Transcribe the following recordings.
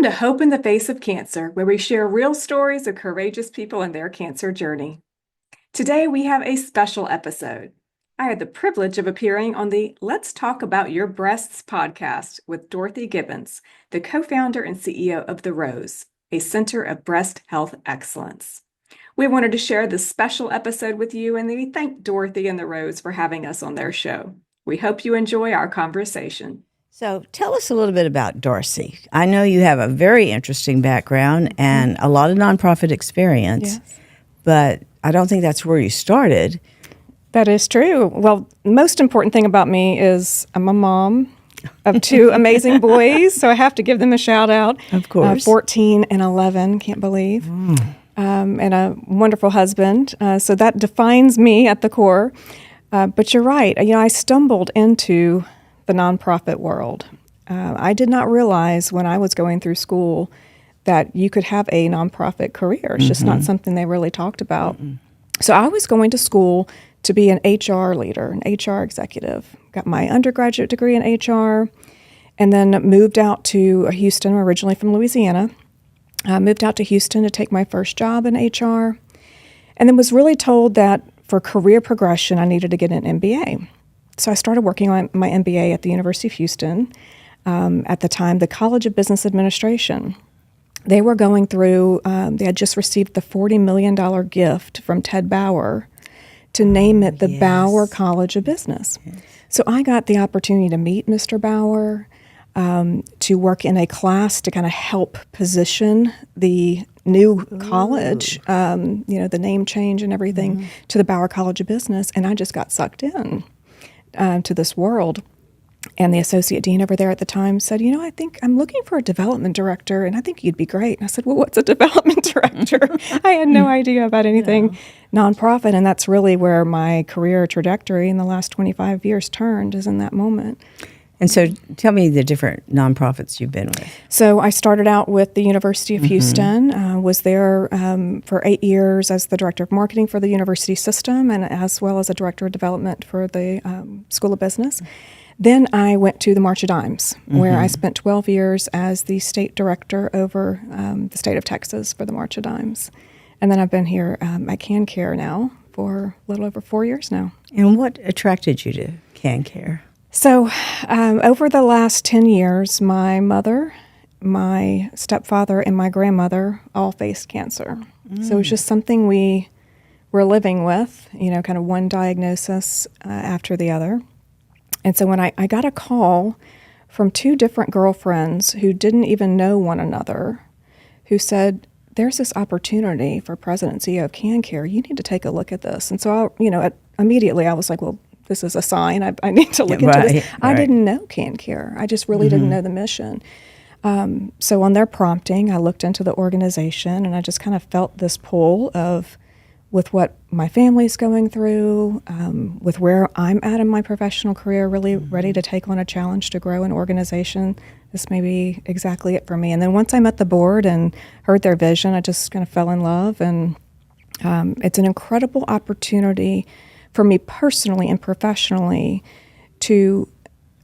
Welcome to Hope in the Face of Cancer, where we share real stories of courageous people and their cancer journey. Today, we have a special episode. I had the privilege of appearing on the Let's Talk About Your Breasts podcast with Dorothy Gibbons, the co-founder and CEO of The Rose, a center of breast health excellence. We wanted to share this special episode with you, and we thank Dorothy and The Rose for having us on their show. We hope you enjoy our conversation. So tell us a little bit about Darcie. I know you have a very interesting background and a lot of nonprofit experience, but I don't think that's where you started. That is true. Well, the most important thing about me is I'm a mom of two amazing boys, so I have to give them a shout out. Of course. 14 and 11, can't believe. And a wonderful husband. So that defines me at the core. But you're right. I stumbled into the nonprofit world. I did not realize when I was going through school that you could have a nonprofit career. It's just not something they really talked about. So I was going to school to be an HR leader, an HR executive. Got my undergraduate degree in HR, and then moved out to Houston. I'm originally from Louisiana. Moved out to Houston to take my first job in HR, and then was really told that for career progression, I needed to get an MBA. So I started working on my MBA at the University of Houston. At the time, the College of Business Administration. They were going through, they had just received the $40 million gift from Ted Bauer to name it the Bauer College of Business. So I got the opportunity to meet Mr. Bauer, to work in a class to kind of help position the new college, the name change and everything, to the Bauer College of Business. And I just got sucked in to this world. And the associate dean over there at the time said, I think I'm looking for a development director, and I think you'd be great. And I said, well, what's a development director? I had no idea about anything nonprofit, and that's really where my career trajectory in the last 25 years turned, is in that moment. And so tell me the different nonprofits you've been with. So I started out with the University of Houston, was there for 8 years as the director of marketing for the university system, and as well as a director of development for the School of Business. Then I went to the March of Dimes, where I spent 12 years as the state director over the state of Texas for the March of Dimes. And then I've been here at CanCare now for a little over 4 years now. And what attracted you to CanCare? So over the last 10 years, my mother, my stepfather, and my grandmother all faced cancer. So it was just something we were living with, kind of one diagnosis after the other. And so when I got a call from two different girlfriends who didn't even know one another, who said, there's this opportunity for President and CEO of CanCare. You need to take a look at this. And so, immediately I was like, well, this is a sign. I need to look into this. I didn't know CanCare. I just really didn't know the mission. So on their prompting, I looked into the organization, and I just kind of felt this pull of, with what my family's going through, with where I'm at in my professional career, really ready to take on a challenge to grow an organization. This may be exactly it for me. And then once I met the board and heard their vision, I just kind of fell in love. And it's an incredible opportunity for me personally and professionally to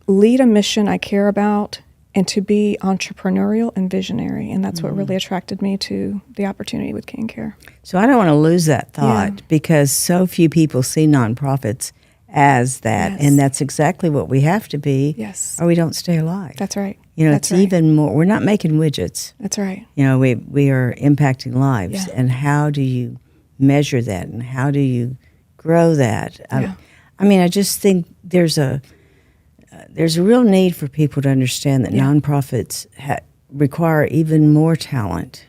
lead a mission I care about and to be entrepreneurial and visionary. And that's what really attracted me to the opportunity with CanCare. So I don't want to lose that thought because so few people see nonprofits as that. And that's exactly what we have to be, or we don't stay alive. That's right. It's even more, we're not making widgets. That's right. We are impacting lives. And how do you measure that, and how do you grow that? I just think there's a real need for people to understand that nonprofits require even more talent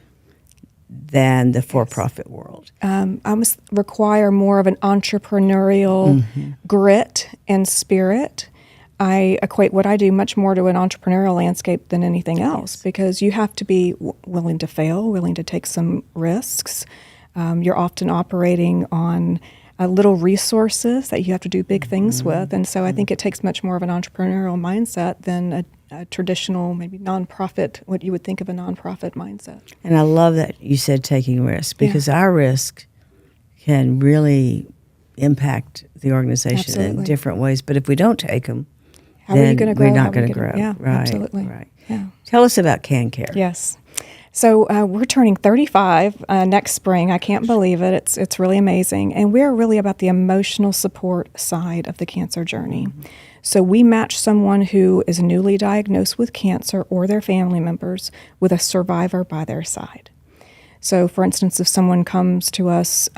than the for-profit world. I must require more of an entrepreneurial grit and spirit. I equate what I do much more to an entrepreneurial landscape than anything else, because you have to be willing to fail, willing to take some risks. You're often operating on little resources that you have to do big things with. And so I think it takes much more of an entrepreneurial mindset than a traditional, maybe nonprofit, what you would think of a nonprofit mindset. And I love that you said taking risks, because our risk can really impact the organization in different ways. But if we don't take them, How are you going to grow? we're not How are going you to gonna- grow. Yeah, Right, absolutely. right. Yeah. Tell us about CanCare. Yes. So we're turning 35 next spring. I can't believe it. It's really amazing. And we're really about the emotional support side of the cancer journey. So we match someone who is newly diagnosed with cancer or their family members with a survivor by their side. So, for instance, if someone comes to us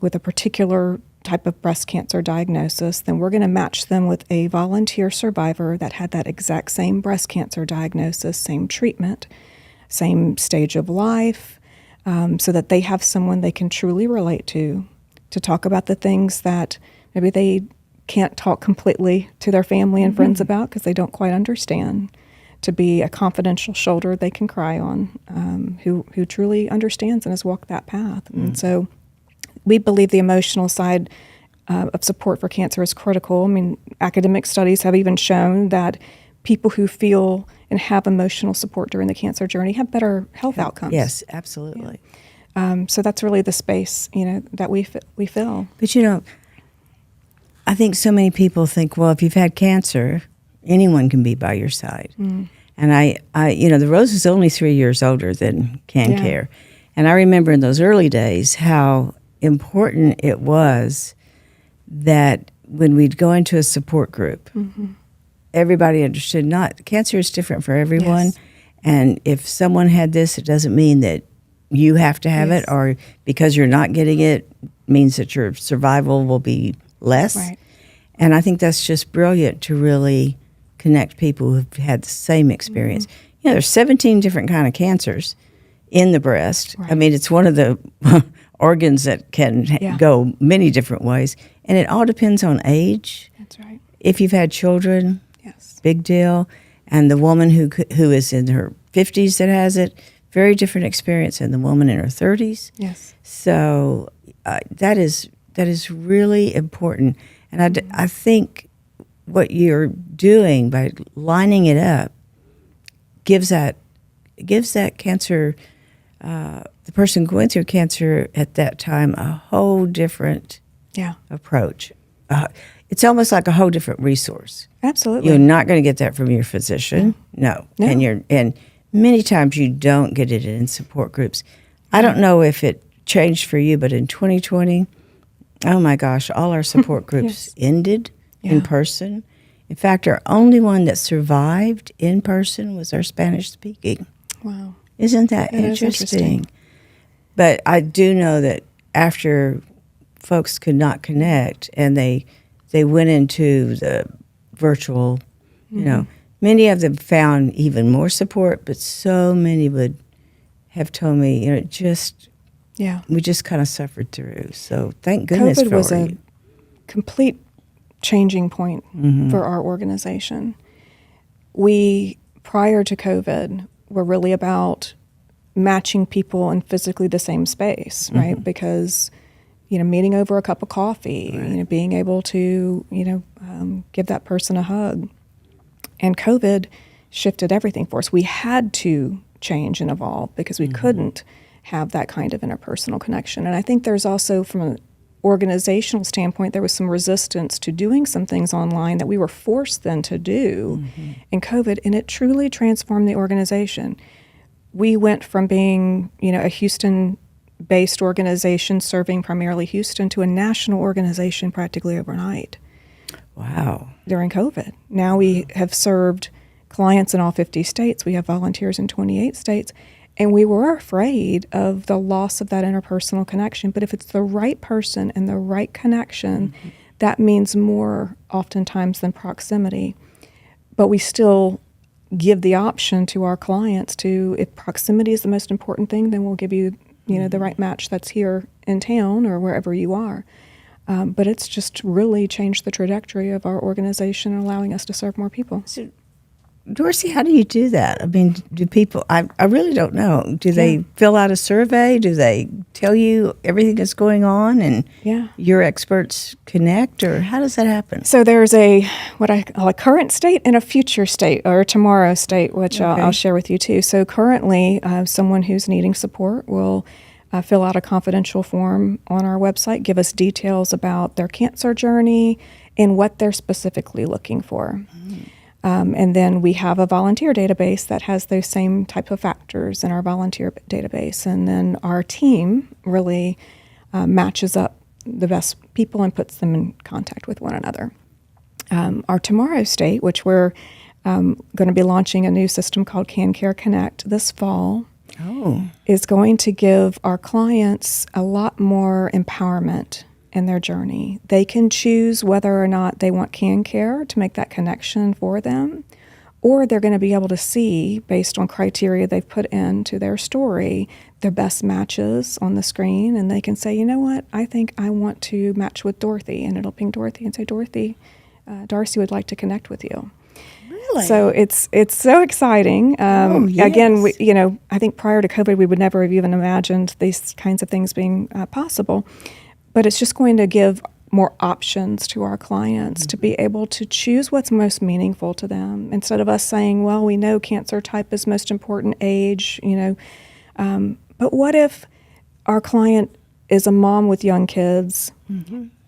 with a particular type of breast cancer diagnosis, then we're going to match them with a volunteer survivor that had that exact same breast cancer diagnosis, same treatment, same stage of life, so that they have someone they can truly relate to talk about the things that maybe they can't talk completely to their family and friends about because they don't quite understand, to be a confidential shoulder they can cry on, who truly understands and has walked that path. And so we believe the emotional side of support for cancer is critical. I mean, academic studies have even shown that people who feel and have emotional support during the cancer journey have better health outcomes. Yes, absolutely. So that's really the space, that we fill. But I think so many people think, well, if you've had cancer, anyone can be by your side. And I the Rose is only 3 years older than CanCare. And I remember in those early days how important it was that when we'd go into a support group, everybody understood cancer is different for everyone. Yes. And if someone had this, it doesn't mean that you have to have it, or because you're not getting it means that your survival will be less. Right. And I think that's just brilliant to really connect people who've had the same experience. There's 17 different kind of cancers in the breast. Right. I mean, it's one of the organs that can go many different ways. And it all depends on age. That's right. If you've had children, Yes. big deal. And the woman who is in her 50s that has it, very different experience than the woman in her 30s. Yes. So that is really important. And I think what you're doing by lining it up gives that cancer, the person going through cancer at that time, a whole different approach. It's almost like a whole different resource. Absolutely. You're not going to get that from your physician. No. And many times you don't get it in support groups. I don't know if it changed for you, but in 2020, oh my gosh, all our support groups ended in person. In fact, our only one that survived in person was our Spanish speaking. Wow. Isn't that interesting? But I do know that after folks could not connect and they went into the virtual, many of them found even more support, but so many would have told me, we just kind of suffered through. So thank goodness COVID for was you. a complete changing point for our organization. We, prior to COVID, were really about matching people in physically the same space, right? Because, meeting over a cup of coffee, being able to, give that person a hug. And COVID shifted everything for us. We had to change and evolve because we couldn't have that kind of interpersonal connection. And I think there's also, from an organizational standpoint, there was some resistance to doing some things online that we were forced then to do in COVID, and it truly transformed the organization. We went from being, a Houston-based organization serving primarily Houston to a national organization practically overnight. Wow. During COVID. Now we have served clients in all 50 states. We have volunteers in 28 states. And we were afraid of the loss of that interpersonal connection. But if it's the right person and the right connection, that means more oftentimes than proximity. But we still give the option to our clients to, if proximity is the most important thing, then we'll give you, the right match that's here in town or wherever you are. But it's just really changed the trajectory of our organization and allowing us to serve more people. So, Darcie, how do you do that? I mean, do people, I really don't know. Do they fill out a survey? Do they tell you everything that's going on and your experts connect, or how does that happen? So there's what I call a current state and a future state, or a tomorrow state, which I'll share with you too. So currently, someone who's needing support will fill out a confidential form on our website, give us details about their cancer journey and what they're specifically looking for. And then we have a volunteer database that has those same type of factors in our volunteer database. And then our team really matches up the best people and puts them in contact with one another. Our Tomorrow State, which we're going to be launching a new system called CanCare Connect this fall, is going to give our clients a lot more empowerment in their journey. They can choose whether or not they want CanCare to make that connection for them, or they're going to be able to see, based on criteria they've put into their story, their best matches on the screen, and they can say, you know what, I think I want to match with Dorothy, and it'll ping Dorothy and say, Dorothy, Darcie would like to connect with you. Really? So it's so exciting. Yes. Again, I think prior to COVID, we would never have even imagined these kinds of things being possible. But it's just going to give more options to our clients to be able to choose what's most meaningful to them, instead of us saying, well, we know cancer type is most important, age, but what if our client is a mom with young kids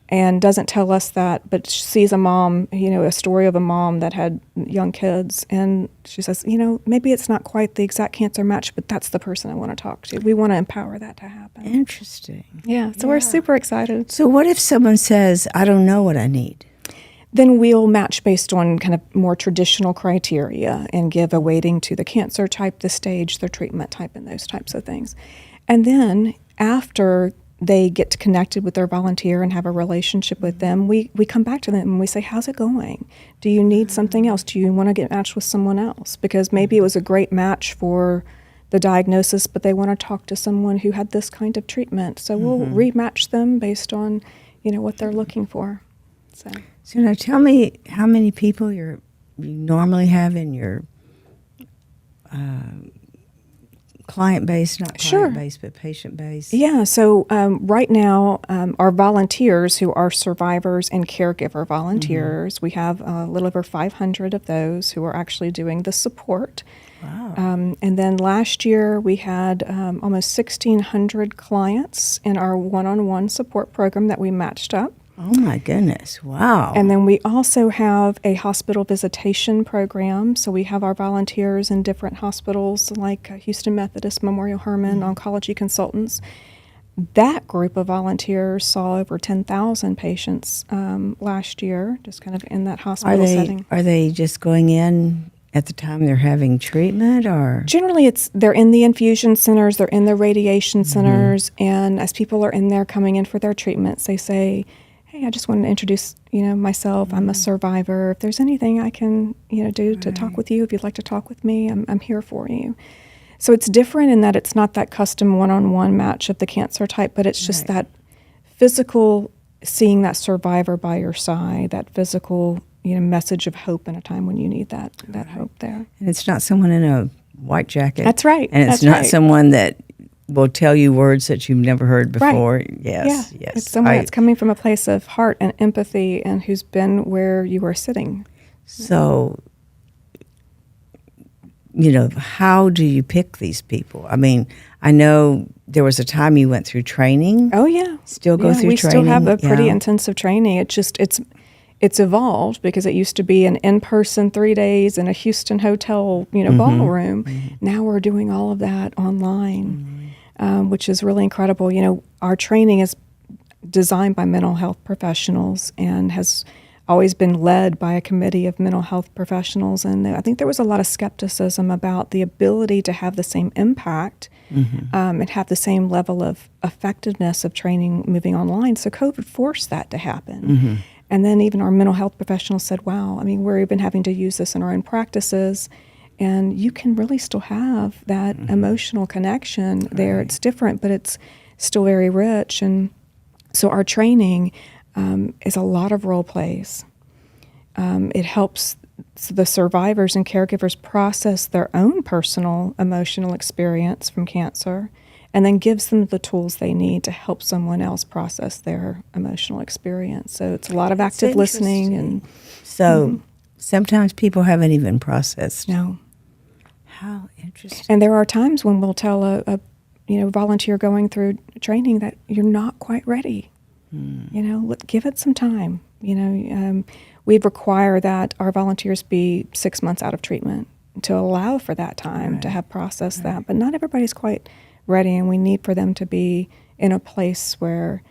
and doesn't tell us that, but sees a mom, a story of a mom that had young kids, and she says, maybe it's not quite the exact cancer match, but that's the person I want to talk to. We want to empower that to happen. Interesting. Yeah, so we're super excited. So what if someone says, I don't know what I need? Then we'll match based on kind of more traditional criteria and give a weighting to the cancer type, the stage, the treatment type, and those types of things. And then after they get connected with their volunteer and have a relationship with them, we come back to them and we say, how's it going? Do you need something else? Do you want to get matched with someone else? Because maybe it was a great match for the diagnosis, but they want to talk to someone who had this kind of treatment. So we'll rematch them based on, what they're looking for. So now tell me how many people you normally have in your client base, not client base, but patient base? Yeah, so right now, our volunteers who are survivors and caregiver volunteers, we have a little over 500 of those who are actually doing the support. Wow. And then last year, we had almost 1,600 clients in our one-on-one support program that we matched up. Oh, my goodness. Wow. And then we also have a hospital visitation program. So we have our volunteers in different hospitals like Houston Methodist, Memorial Hermann, oncology consultants. That group of volunteers saw over 10,000 patients last year, just kind of in that hospital setting. Are they just going in at the time they're having treatment, or? Generally, they're in the infusion centers, they're in the radiation centers, and as people are in there coming in for their treatments, they say, hey, I just wanted to introduce, myself. I'm a survivor. If there's anything I can, do to talk with you, if you'd like to talk with me, I'm here for you. So it's different in that it's not that custom one-on-one match of the cancer type, but it's just that physical, seeing that survivor by your side, that physical, message of hope in a time when you need that hope there. And it's not someone in a white jacket. That's right. And it's not someone that will tell you words that you've never heard before. Right. Yes. It's someone that's coming from a place of heart and empathy and who's been where you are sitting. So, how do you pick these people? I mean, I know there was a time you went through training. Oh, yeah. Still go through we training? We still have a pretty intensive training. It's evolved because it used to be an in-person 3 days in a Houston hotel, ballroom. Now we're doing all of that online. Which is really incredible. Our training is designed by mental health professionals and has always been led by a committee of mental health professionals. And I think there was a lot of skepticism about the ability to have the same impact and have the same level of effectiveness of training moving online. So COVID forced that to happen. And then even our mental health professionals said, wow, we're even having to use this in our own practices. And you can really still have that emotional connection there. It's different, but it's still very rich. And so our training is a lot of role plays. It helps the survivors and caregivers process their own personal emotional experience from cancer, and then gives them the tools they need to help someone else process their emotional experience. So it's a lot of active listening. And so sometimes people haven't even processed. No. How interesting. And there are times when we'll tell a volunteer going through training that you're not quite ready. Give it some time. We require that our volunteers be 6 months out of treatment to allow for that time to have processed that. But not everybody's quite ready, and we need for them to be in a place where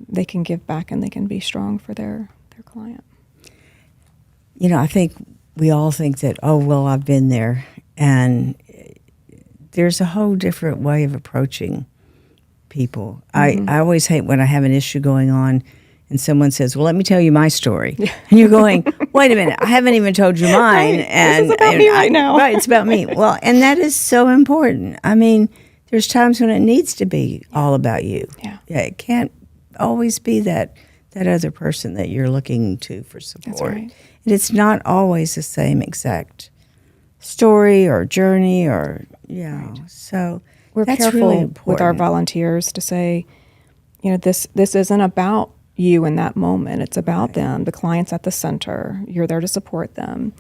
they can give back and they can be strong for their client. I think we all think that, oh, well, I've been there. And there's a whole different way of approaching people. I always hate when I have an issue going on and someone says, well, let me tell you my story. And you're going, wait a minute, I haven't even told you mine. This is about me right now. Right, it's about me. Well, and that is so important. I mean, there's times when it needs to be all about you. Yeah. It can't always be that other person that you're looking to for support. That's right. And it's not always the same exact story or journey so we're that's careful really important. with our volunteers to say, this isn't about you in that moment. It's about them. The client's at the center. You're there to support them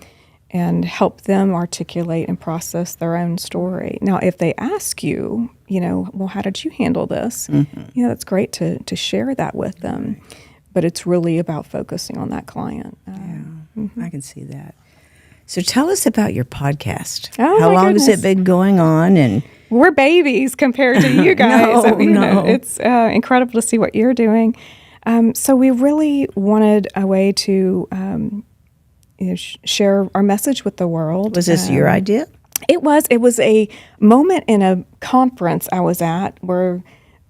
and help them articulate and process their own story. Now, if they ask you, well, how did you handle this? It's great to share that with them. But it's really about focusing on that client. I can see that. So tell us about your podcast. Oh, how my long has goodness. it been going on? And We're babies compared to you guys. No. It's incredible to see what you're doing. So we really wanted a way to share our message with the world. was this your idea? It was a moment in a conference I was at where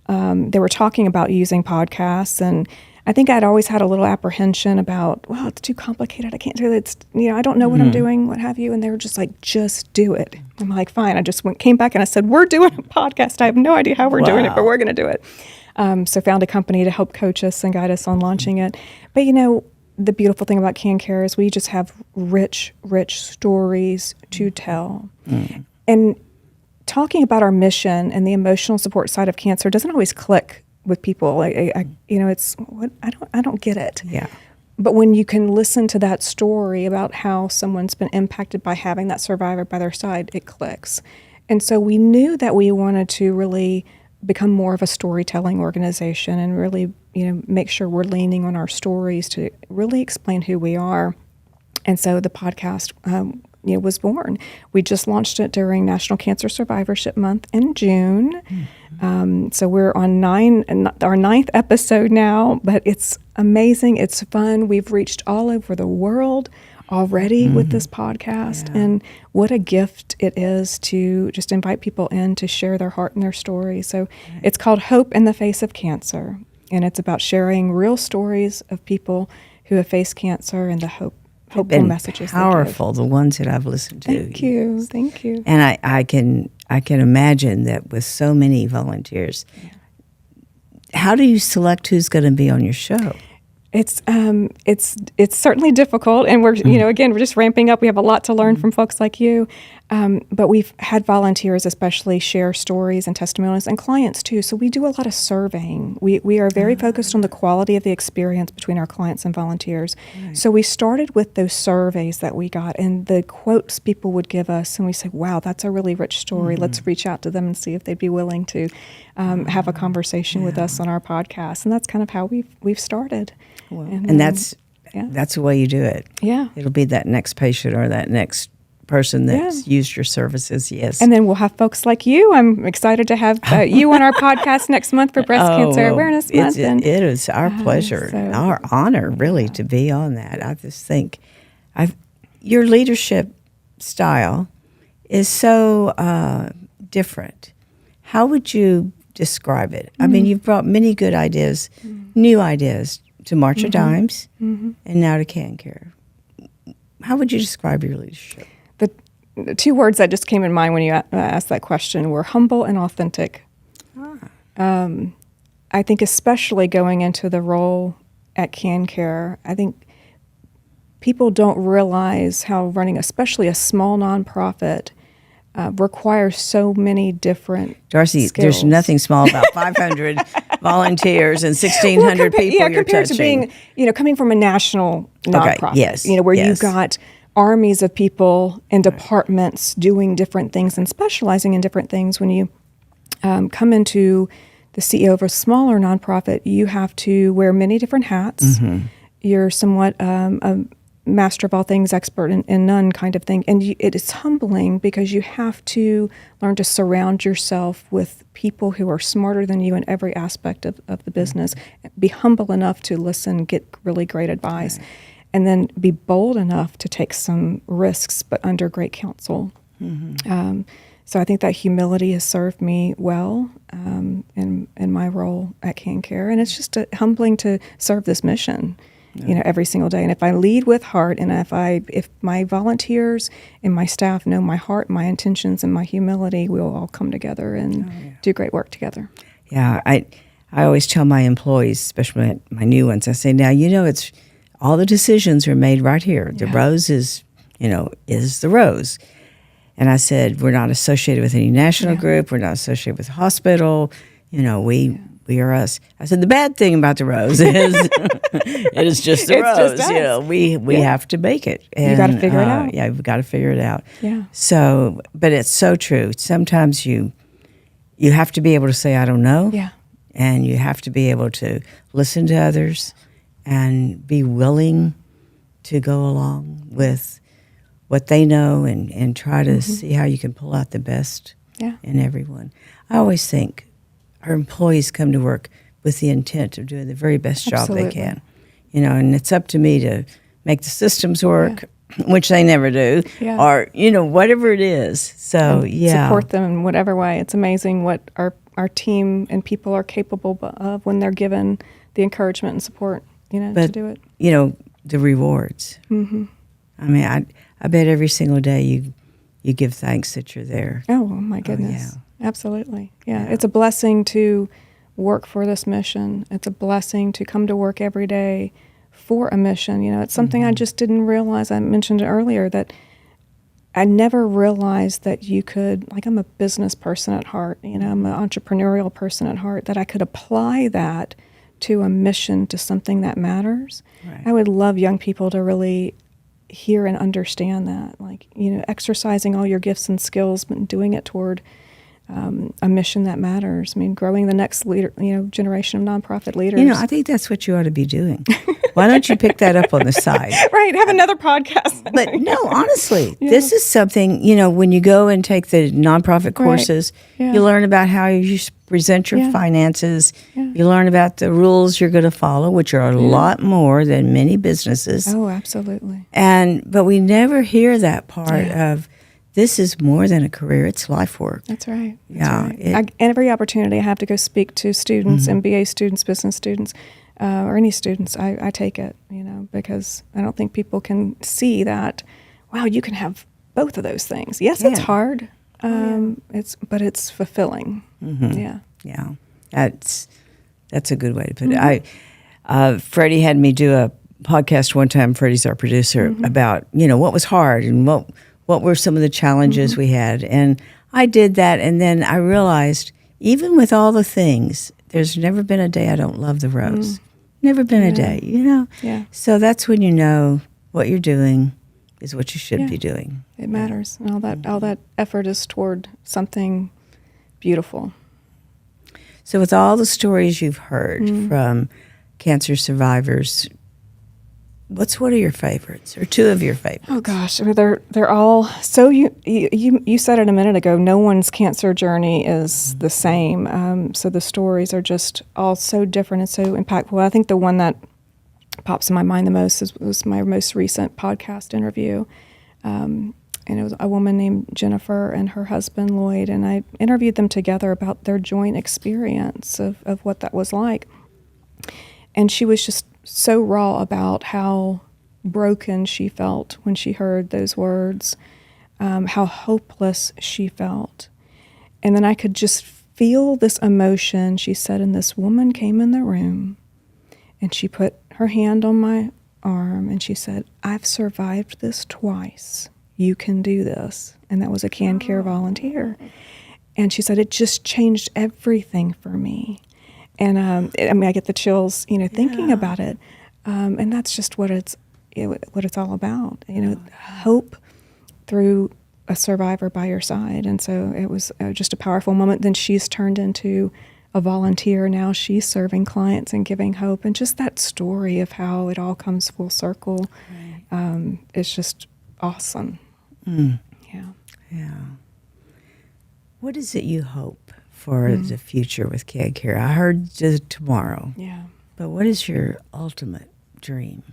they were talking about using podcasts, and I think I'd always had a little apprehension about, well, it's too complicated. I can't do it. I don't know what I'm doing, what have you. And they were just like, just do it. I'm like, fine. I just came back and I said, we're doing a podcast. I have no idea how we're doing it, but we're going to do it. So found a company to help coach us and guide us on launching it. But the beautiful thing about CanCare is we just have rich stories to tell. And talking about our mission and the emotional support side of cancer doesn't always click with people. It's what I don't get it. Yeah. But when you can listen to that story about how someone's been impacted by having that survivor by their side, it clicks. And so we knew that we wanted to really become more of a storytelling organization and really, make sure we're leaning on our stories to really explain who we are. And so the podcast was born. We just launched it during National Cancer Survivorship Month in June. So we're on our ninth episode now, but it's amazing. It's fun. We've reached all over the world already with this podcast. Yeah. And what a gift it is to just invite people in to share their heart and their story. So it's called Hope in the Face of Cancer. And it's about sharing real stories of people who have faced cancer and the hopeful messages. Powerful, the ones that I've listened to. Thank you. And I can imagine that with so many volunteers. How do you select who's going to be on your show? It's certainly difficult, and we're again we're just ramping up. We have a lot to learn from folks like you, but we've had volunteers especially share stories and testimonials, and clients too. So we do a lot of surveying. We are very focused on the quality of the experience between our clients and volunteers. Right. So we started with those surveys that we got and the quotes people would give us, and we say, "Wow, that's a really rich story. Let's reach out to them and see if they'd be willing to have a conversation with us on our podcast." And that's kind of how we've started. Well, and that's the way you do it. Yeah. It'll be that next patient or that next person that's used your services, yes. And then we'll have folks like you. I'm excited to have you on our podcast next month for Breast Cancer Awareness Month. It is our pleasure, our honor, really, to be on that. I just think your leadership style is so different. How would you describe it? I mean, you've brought many good ideas, new ideas, to March of Dimes, and now to CanCare. How would you describe your leadership? The two words that just came in mind when you asked that question were humble and authentic. I think especially going into the role at CanCare, I think people don't realize how running especially a small nonprofit requires so many different Darcie, skills. There's nothing small about 500 volunteers and 1,600 people you're compared touching. to being, coming from a national nonprofit, yes, where yes. you've got armies of people and departments doing different things and specializing in different things. When you come into the CEO of a smaller nonprofit, you have to wear many different hats. you're somewhat a master of all things, expert in none kind of thing. And it is humbling because you have to learn to surround yourself with people who are smarter than you in every aspect of the business. Be humble enough to listen, get really great advice, and then be bold enough to take some risks, but under great counsel. So I think that humility has served me well in my role at CanCare. And it's just humbling to serve this mission. Every single day. And if I lead with heart, and if my volunteers and my staff know my heart, my intentions, and my humility, we'll all come together and do great work together. Yeah, I always tell my employees, especially my new ones, I say, now, it's all the decisions are made right here. The rose is the rose. And I said, we're not associated with any national group. We're not associated with a hospital. We are us. I said, the bad thing about the rose is it is just the rose. We have to make it. And, you got to figure it out. Yeah, we've got to figure it out. Yeah. So, but it's so true. Sometimes you have to be able to say, I don't know. Yeah. And you have to be able to listen to others and be willing to go along with what they know and try to see how you can pull out the best in everyone. I always think our employees come to work with the intent of doing the very best job they can. And it's up to me to make the systems work, which they never do, or, whatever it is. So, support them in whatever way. It's amazing what our team and people are capable of when they're given the encouragement and support, to do it. The rewards. I mean, I bet every single day you give thanks that you're there. Oh, my goodness. Absolutely. Yeah. It's a blessing to work for this mission. It's a blessing to come to work every day for a mission. It's something I just didn't realize. I mentioned earlier that I never realized that you could, I'm a business person at heart, I'm an entrepreneurial person at heart, that I could apply that to a mission, to something that matters. Right. I would love young people to really hear and understand that, exercising all your gifts and skills, but doing it toward a mission that matters. I mean, growing the next leader, generation of nonprofit leaders. I think that's what you ought to be doing. Why don't you pick that up on the side? Right, have another podcast. But no, honestly, this is something, when you go and take the nonprofit courses, you learn about how you present your finances. You learn about the rules you're going to follow, which are a lot more than many businesses. Oh, absolutely. But we never hear that part of, this is more than a career, it's life work. That's right. Right. Every opportunity I have to go speak to students, MBA students, business students, or any students, I take it, because I don't think people can see that, wow, you can have both of those things. Yes, it's hard, but it's fulfilling. Yeah. That's a good way to put it. Freddie had me do a podcast one time, Freddie's our producer, about, what was hard and what were some of the challenges we had. And I did that, and then I realized, even with all the things, there's never been a day I don't love the rose. Never been a day, Yeah. So that's when you know what you're doing is what you should be doing. It matters. And all that effort is toward something beautiful. So with all the stories you've heard from cancer survivors, what's one of your favorites, or two of your favorites? Oh gosh, I mean, they're all so. You said it a minute ago. No one's cancer journey is the same. So the stories are just all so different and so impactful. I think the one that pops in my mind the most was my most recent podcast interview, and it was a woman named Jennifer and her husband Lloyd, and I interviewed them together about their joint experience of what that was like. And she was just so raw about how broken she felt when she heard those words, how hopeless she felt. And then I could just feel this emotion. She said, and this woman came in the room, and she put her hand on my arm, and she said, I've survived this twice. You can do this. And that was a CanCare volunteer. And she said, it just changed everything for me. And I get the chills, thinking about it. And that's just what it's all about. Hope through a survivor by your side. And so it was just a powerful moment. Then she's turned into a volunteer. Now she's serving clients and giving hope. And just that story of how it all comes full circle is just awesome. Mm. Yeah. Yeah. What is it you hope for the future with CanCare? I heard tomorrow. Yeah. But what is your ultimate dream?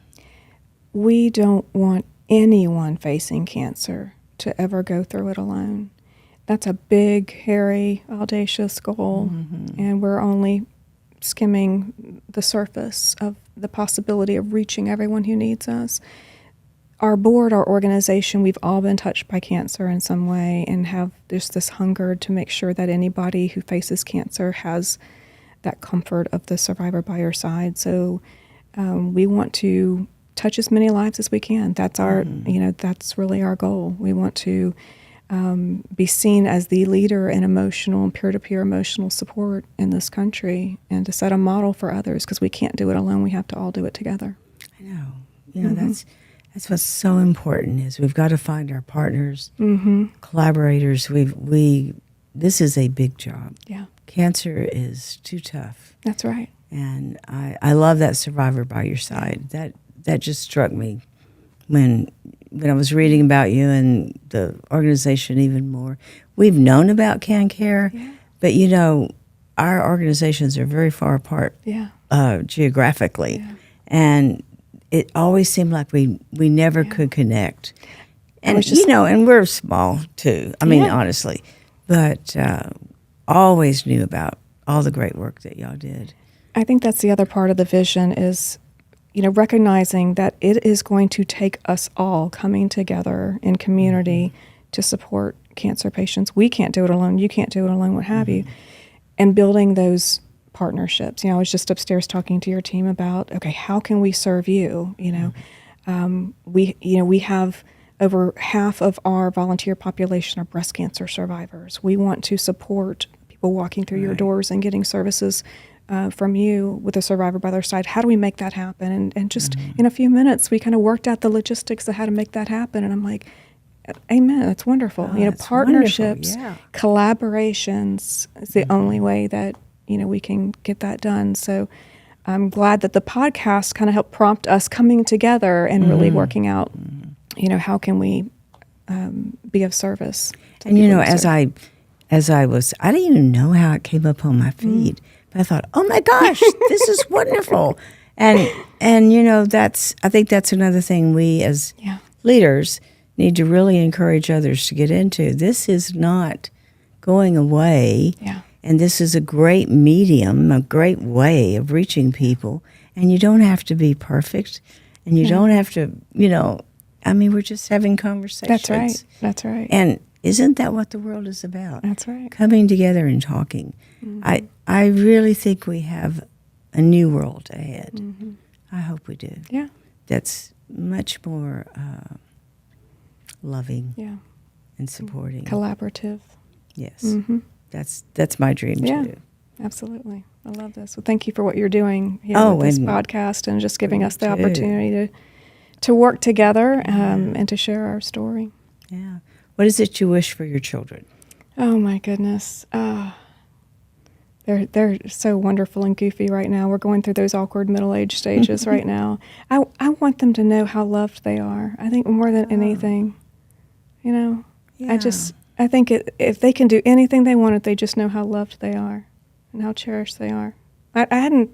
We don't want anyone facing cancer to ever go through it alone. That's a big, hairy, audacious goal, and we're only skimming the surface of the possibility of reaching everyone who needs us. Our board, our organization, we've all been touched by cancer in some way and have just this hunger to make sure that anybody who faces cancer has that comfort of the survivor by your side. So we want to touch as many lives as we can. That's our, that's really our goal. We want to be seen as the leader in emotional and peer-to-peer emotional support in this country, and to set a model for others, because we can't do it alone. We have to all do it together. I know. That's what's so important is we've got to find our partners, collaborators. This is a big job. Yeah. Cancer is too tough. That's right. And I love that survivor by your side. That just struck me when I was reading about you and the organization even more. We've known about CanCare, but our organizations are very far apart geographically. Yeah. And it always seemed like we never could connect. And, and we're small too. I mean, honestly. But always knew about all the great work that y'all did. I think that's the other part of the vision is, recognizing that it is going to take us all coming together in community to support cancer patients. We can't do it alone. You can't do it alone, what have you. And building those partnerships. I was just upstairs talking to your team about, okay, how can we serve you? We have over half of our volunteer population are breast cancer survivors. We want to support people walking through your doors and getting services from you with a survivor by their side. How do we make that happen? And just in a few minutes, we kind of worked out the logistics of how to make that happen. And I'm like, amen, that's wonderful. Partnerships, collaborations is the only way that, we can get that done. So I'm glad that the podcast kind of helped prompt us coming together and really working out, how can we be of service? And, as I didn't even know how it came up on my feed. But I thought, oh my gosh, this is wonderful. And I think that's another thing we as leaders need to really encourage others to get into. This is not going away. Yeah. And this is a great medium, a great way of reaching people. And you don't have to be perfect. And you don't have to, we're just having conversations. That's right. And isn't that what the world is about? That's right. Coming together and talking. I really think we have a new world ahead. I hope we do. Yeah. That's much more loving and supporting. Collaborative. Yes. That's my dream too. Absolutely. I love this. Well, thank you for what you're doing here with this podcast and just giving us the opportunity to work together and to share our story. Yeah. What is it you wish for your children? Oh my goodness. They're so wonderful and goofy right now. We're going through those awkward middle-age stages right now. I want them to know how loved they are. I think more than anything, I think if they can do anything they want, if they just know how loved they are and how cherished they are. I hadn't.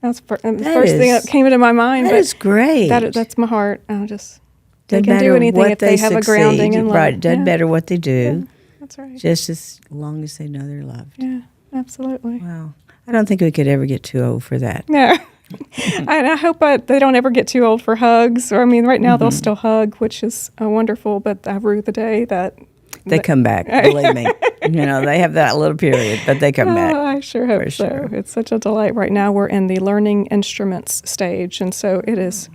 That's the first thing that came into my mind. That is great. That's my heart. They can do anything if they have a grounding in love. Right. It doesn't matter what they do. Yeah, that's right. Just as long as they know they're loved. Yeah, absolutely. Wow. I don't think we could ever get too old for that. No. I hope they don't ever get too old for hugs. Or right now they'll still hug, which is wonderful. But I rue the day that they come back. Believe me, they have that little period, but they come back. I sure hope so. Sure. It's such a delight. Right now we're in the learning instruments stage, and so it is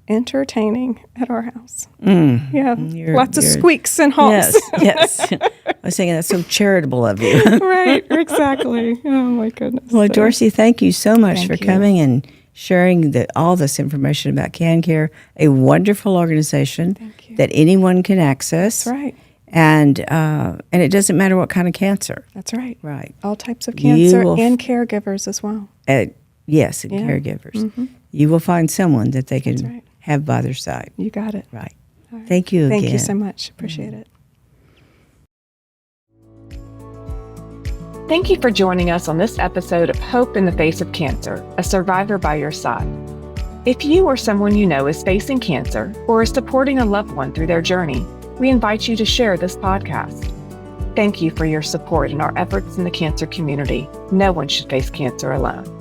entertaining at our house. Yeah, lots of squeaks and honks. Yes. I was thinking that's so charitable of you. Right, exactly. Oh my goodness. Well, Darcie, thank you so much for coming and sharing all this information about CanCare, a wonderful organization that anyone can access. That's right. And it doesn't matter what kind of cancer. That's right. Right. All types of cancer will and caregivers as well. Yes, and Yeah. caregivers. You will find someone that they can That's right. have by their side. You got it. Right. All right. Thank you again. Thank you so much. Appreciate it. Thank you for joining us on this episode of Hope in the Face of Cancer, a survivor by your side. If you or someone you know is facing cancer or is supporting a loved one through their journey, we invite you to share this podcast. Thank you for your support in our efforts in the cancer community. No one should face cancer alone.